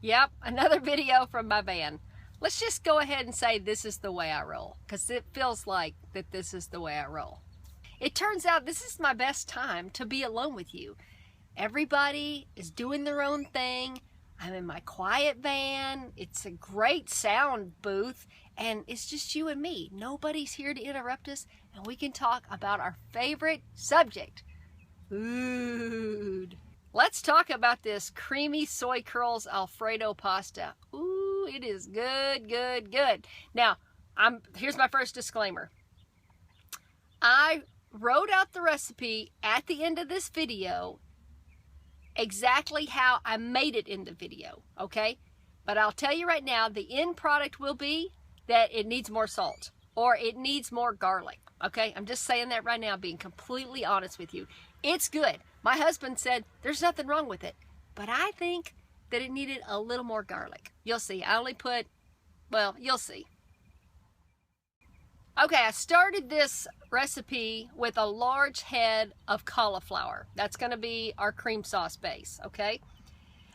Yep, another video from my van. Let's just go ahead and say this is the way I roll, because it feels like that this is the way I roll. It turns out this is my best time to be alone with you. Everybody is doing their own thing. I'm in my quiet van. It's a great sound booth, and it's just you and me. Nobody's here to interrupt us, and we can talk about our favorite subject, food. Let's talk about this creamy soy curls Alfredo pasta. Ooh, it is good, good, good. Now, here's my first disclaimer. I wrote out the recipe at the end of this video exactly how I made it in the video, okay? But I'll tell you right now, the end product will be that it needs more salt or it needs more garlic, okay? I'm just saying that right now, being completely honest with you. It's good. My husband said there's nothing wrong with it, but I think that it needed a little more garlic. You'll see. I only put, well, you'll see. Okay, I started this recipe with a large head of cauliflower. That's going to be our cream sauce base, okay?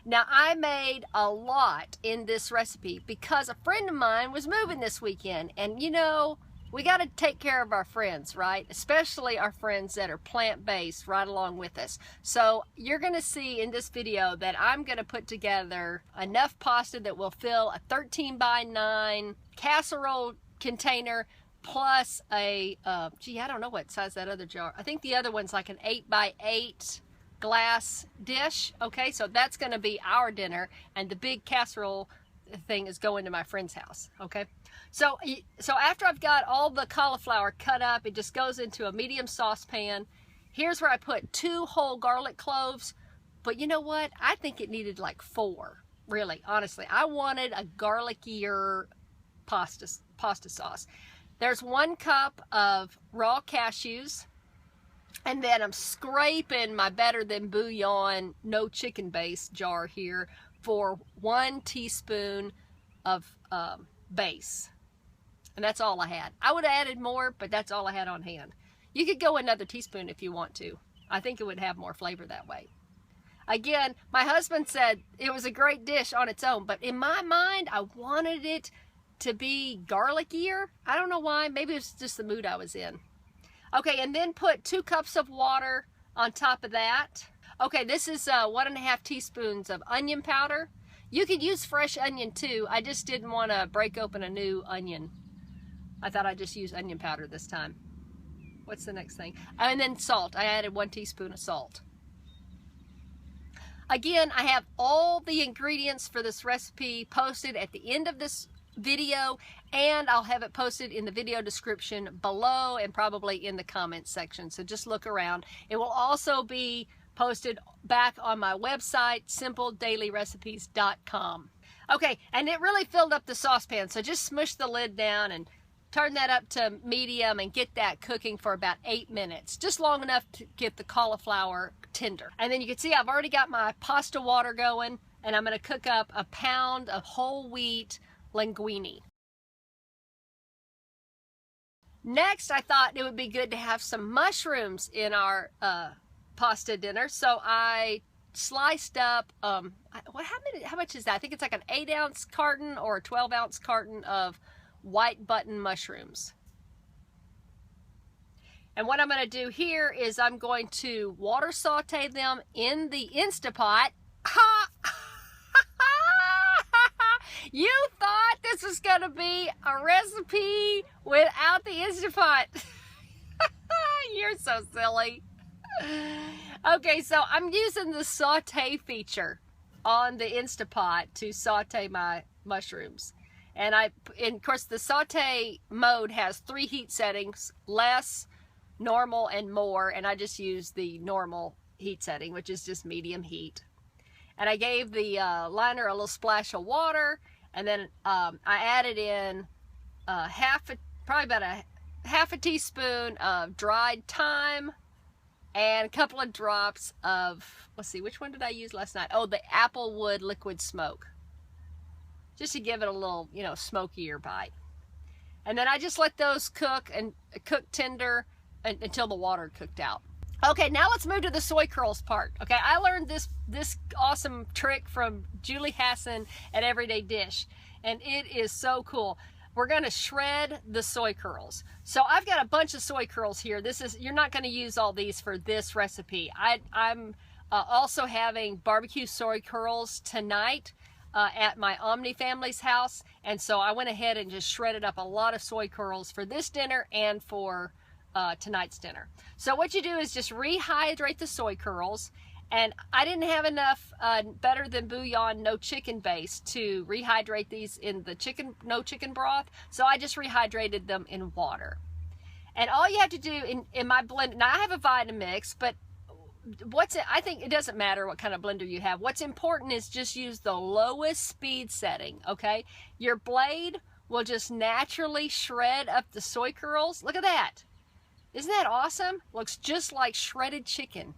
Now, I made a lot in this recipe because a friend of mine was moving this weekend, and you know, we got to take care of our friends, right? Especially our friends that are plant-based right along with us. So you're going to see in this video that I'm going to put together enough pasta that will fill a 13x9 casserole container plus a, gee, I don't know what size that other jar. I think the other one's like an 8x8 glass dish. Okay, so that's going to be our dinner, and the big casserole thing is going to my friend's house. Okay, so after I've got all the cauliflower cut up, it just goes into a medium saucepan. Here's where I put 2 whole garlic cloves, but you know what? I think it needed like 4. Really, honestly, I wanted a garlickier pasta sauce. There's 1 cup of raw cashews, and then I'm scraping my Better Than Bouillon no chicken base jar here for 1 teaspoon of base. And that's all I had. I would have added more, but that's all I had on hand. You could go another teaspoon if you want to. I think it would have more flavor that way. Again, my husband said it was a great dish on its own, but in my mind, I wanted it to be garlickier. I don't know why. Maybe it's just the mood I was in. Okay, and then put 2 cups of water on top of that. Okay, this is 1.5 teaspoons of onion powder. You could use fresh onion too. I just didn't want to break open a new onion. I thought I'd just use onion powder this time. What's the next thing? And then salt. I added 1 teaspoon of salt. Again, I have all the ingredients for this recipe posted at the end of this video, and I'll have it posted in the video description below and probably in the comments section. So just look around. It will also be posted back on my website, simpledailyrecipes.com. Okay, and it really filled up the saucepan, so just smush the lid down and turn that up to medium and get that cooking for about 8 minutes, just long enough to get the cauliflower tender. And then you can see I've already got my pasta water going, and I'm going to cook up a pound of whole wheat linguine. Next, I thought it would be good to have some mushrooms in our pasta dinner, so I sliced up how much is that? I think it's like an 8-ounce carton or a 12-ounce carton of white button mushrooms. And what I'm going to do here is I'm going to water saute them in the Instapot. You thought this was going to be a recipe without the Instapot. You're so silly. Okay, so I'm using the saute feature on the Instapot to saute my mushrooms. And of course, the saute mode has 3 heat settings: less, normal, and more. And I just use the normal heat setting, which is just medium heat. And I gave the liner a little splash of water. And then I added in probably about a half a teaspoon of dried thyme and a couple of drops of, let's see, which one did I use last night? Oh, the applewood liquid smoke. Just to give it a little, you know, smokier bite. And then I just let those cook and cook tender until the water cooked out. Okay, now let's move to the soy curls part. Okay, I learned this awesome trick from Julie Hassan at Everyday Dish, and it is so cool. We're gonna shred the soy curls. So I've got a bunch of soy curls here. You're not gonna use all these for this recipe. I'm also having barbecue soy curls tonight at my Omni family's house, and so I went ahead and just shredded up a lot of soy curls for this dinner and for tonight's dinner. So what you do is just rehydrate the soy curls, and I didn't have enough Better Than Bouillon no chicken base to rehydrate these in the no chicken broth, so I just rehydrated them in water. And all you have to do in my blend, now I have a Vitamix, but I think it doesn't matter what kind of blender you have. What's important is just use the lowest speed setting, okay? Your blade will just naturally shred up the soy curls. Look at that. Isn't that awesome? Looks just like shredded chicken.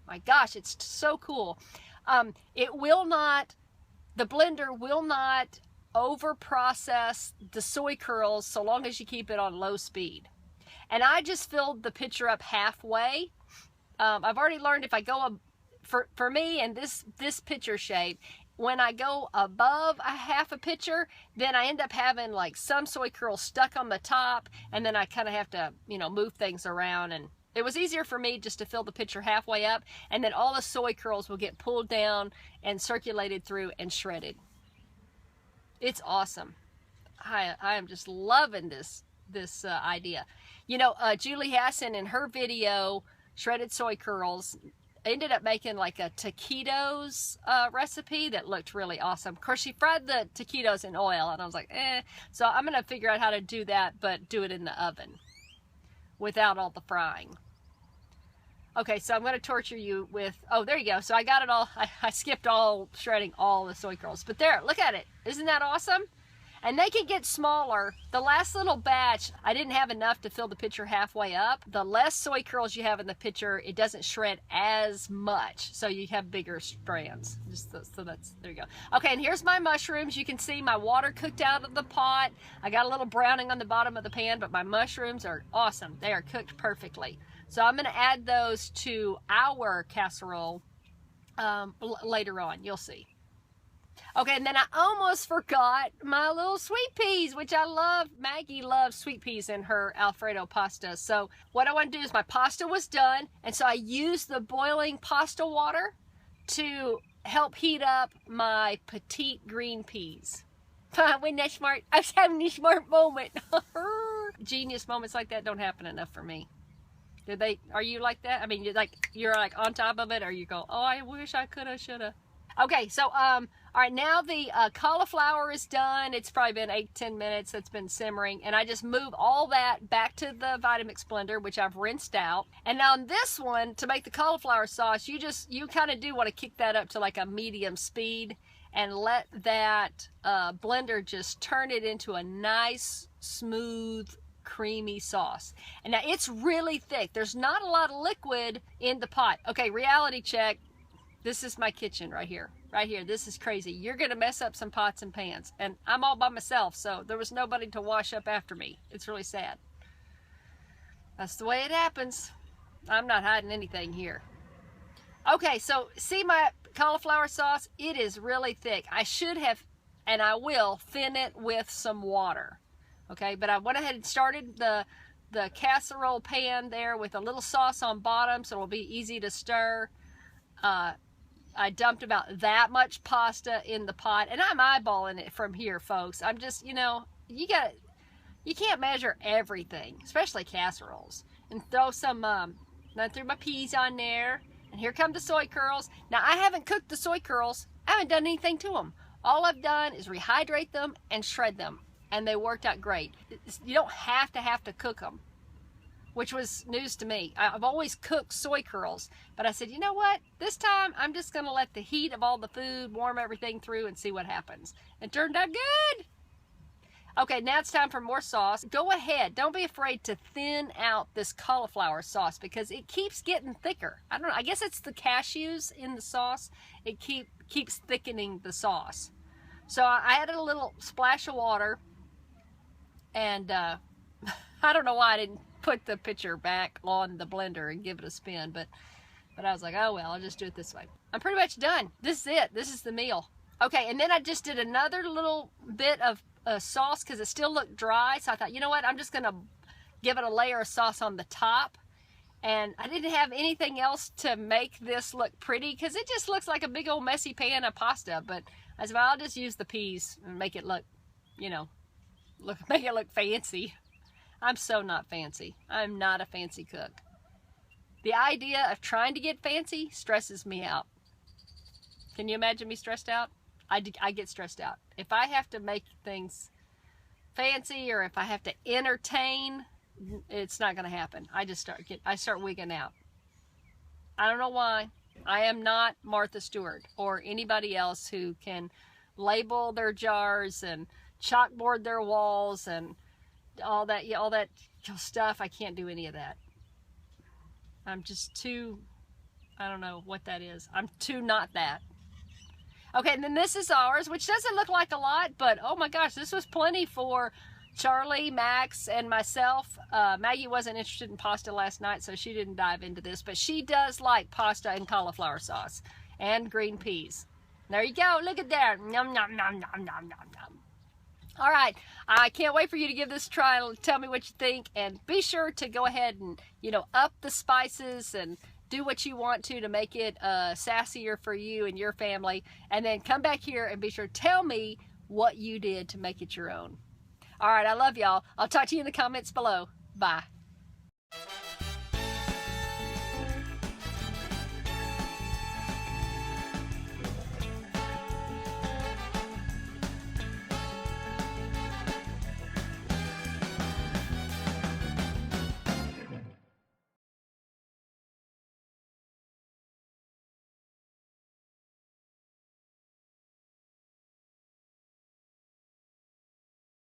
My gosh, it's so cool. The blender will not over process the soy curls so long as you keep it on low speed. And I just filled the pitcher up halfway. I've already learned if I go for me and this pitcher shape, when I go above a half a pitcher, then I end up having like some soy curls stuck on the top, and then I kind of have to, move things around. And it was easier for me just to fill the pitcher halfway up, and then all the soy curls will get pulled down and circulated through and shredded. It's awesome. I am just loving this idea. Julie Hassan in her video, Shredded Soy Curls, ended up making like a taquitos recipe that looked really awesome. Of course, she fried the taquitos in oil, and I was like, So I'm going to figure out how to do that, but do it in the oven without all the frying. Okay, so I'm going to torture you with, there you go. So I got it all. I skipped shredding all the soy curls. But there, look at it. Isn't that awesome? And they can get smaller. The last little batch, I didn't have enough to fill the pitcher halfway up. The less soy curls you have in the pitcher, it doesn't shred as much. So you have bigger strands. There you go. Okay, and here's my mushrooms. You can see my water cooked out of the pot. I got a little browning on the bottom of the pan, but my mushrooms are awesome. They are cooked perfectly. So I'm going to add those to our casserole later on. You'll see. Okay, and then I almost forgot my little sweet peas, which I love. Maggie loves sweet peas in her Alfredo pasta. So what I want to do is, my pasta was done, and so I used the boiling pasta water to help heat up my petite green peas. Wasn't that smart? I was having a smart moment. Genius moments like that don't happen enough for me. Are you like that? I mean, you're like on top of it, or you go, oh, I wish I coulda, shoulda. Okay, so all right, now the cauliflower is done. It's probably been 8-10 minutes. It's been simmering, and I just move all that back to the Vitamix blender, which I've rinsed out. And now on this one, to make the cauliflower sauce, you kind of do want to kick that up to like a medium speed and let that blender just turn it into a nice, smooth, creamy sauce. And now it's really thick. There's not a lot of liquid in the pot. Okay, reality check. This is my kitchen right here. Right here. This is crazy. You're going to mess up some pots and pans. And I'm all by myself, so there was nobody to wash up after me. It's really sad. That's the way it happens. I'm not hiding anything here. Okay, so see my cauliflower sauce? It is really thick. I should have, and I will, thin it with some water. Okay, but I went ahead and started the casserole pan there with a little sauce on bottom, so it'll be easy to stir. I dumped about that much pasta in the pot, and I'm eyeballing it from here, folks. I'm just, you can't measure everything, especially casseroles. And throw I threw my peas on there, and here come the soy curls. Now, I haven't cooked the soy curls. I haven't done anything to them. All I've done is rehydrate them and shred them, and they worked out great. You don't have to cook them, which was news to me. I've always cooked soy curls, but I said, you know what? This time, I'm just going to let the heat of all the food warm everything through and see what happens. It turned out good. Okay, now it's time for more sauce. Go ahead. Don't be afraid to thin out this cauliflower sauce because it keeps getting thicker. I don't know. I guess it's the cashews in the sauce. It keeps thickening the sauce. So I added a little splash of water, and I don't know why I didn't put the picture back on the blender and give it a spin, but I was like, oh well, I'll just do it this way. I'm pretty much done. This is it. This is the meal. Okay, and then I just did another little bit of sauce because it still looked dry. So I thought, you know what? I'm just going to give it a layer of sauce on the top. And I didn't have anything else to make this look pretty because it just looks like a big old messy pan of pasta. But I said, well, I'll just use the peas and make it look, you know, make it look fancy. I'm so not fancy. I'm not a fancy cook. The idea of trying to get fancy stresses me out. Can you imagine me stressed out? I get stressed out. If I have to make things fancy or if I have to entertain, it's not going to happen. I start wigging out. I don't know why. I am not Martha Stewart or anybody else who can label their jars and chalkboard their walls and all that stuff. I can't do any of that. I'm just too, I don't know what that is. I'm too not that. Okay, and then this is ours, which doesn't look like a lot, but oh my gosh, this was plenty for Charlie, Max, and myself. Maggie wasn't interested in pasta last night, so she didn't dive into this, but she does like pasta and cauliflower sauce and green peas. There you go. Look at that. Nom, nom, nom, nom, nom, nom, nom. All right, I can't wait for you to give this a try and tell me what you think, and be sure to go ahead and, you know, up the spices and do what you want to make it sassier for you and your family, and then come back here and be sure to tell me what you did to make it your own. All right, I love y'all. I'll talk to you in the comments below. Bye.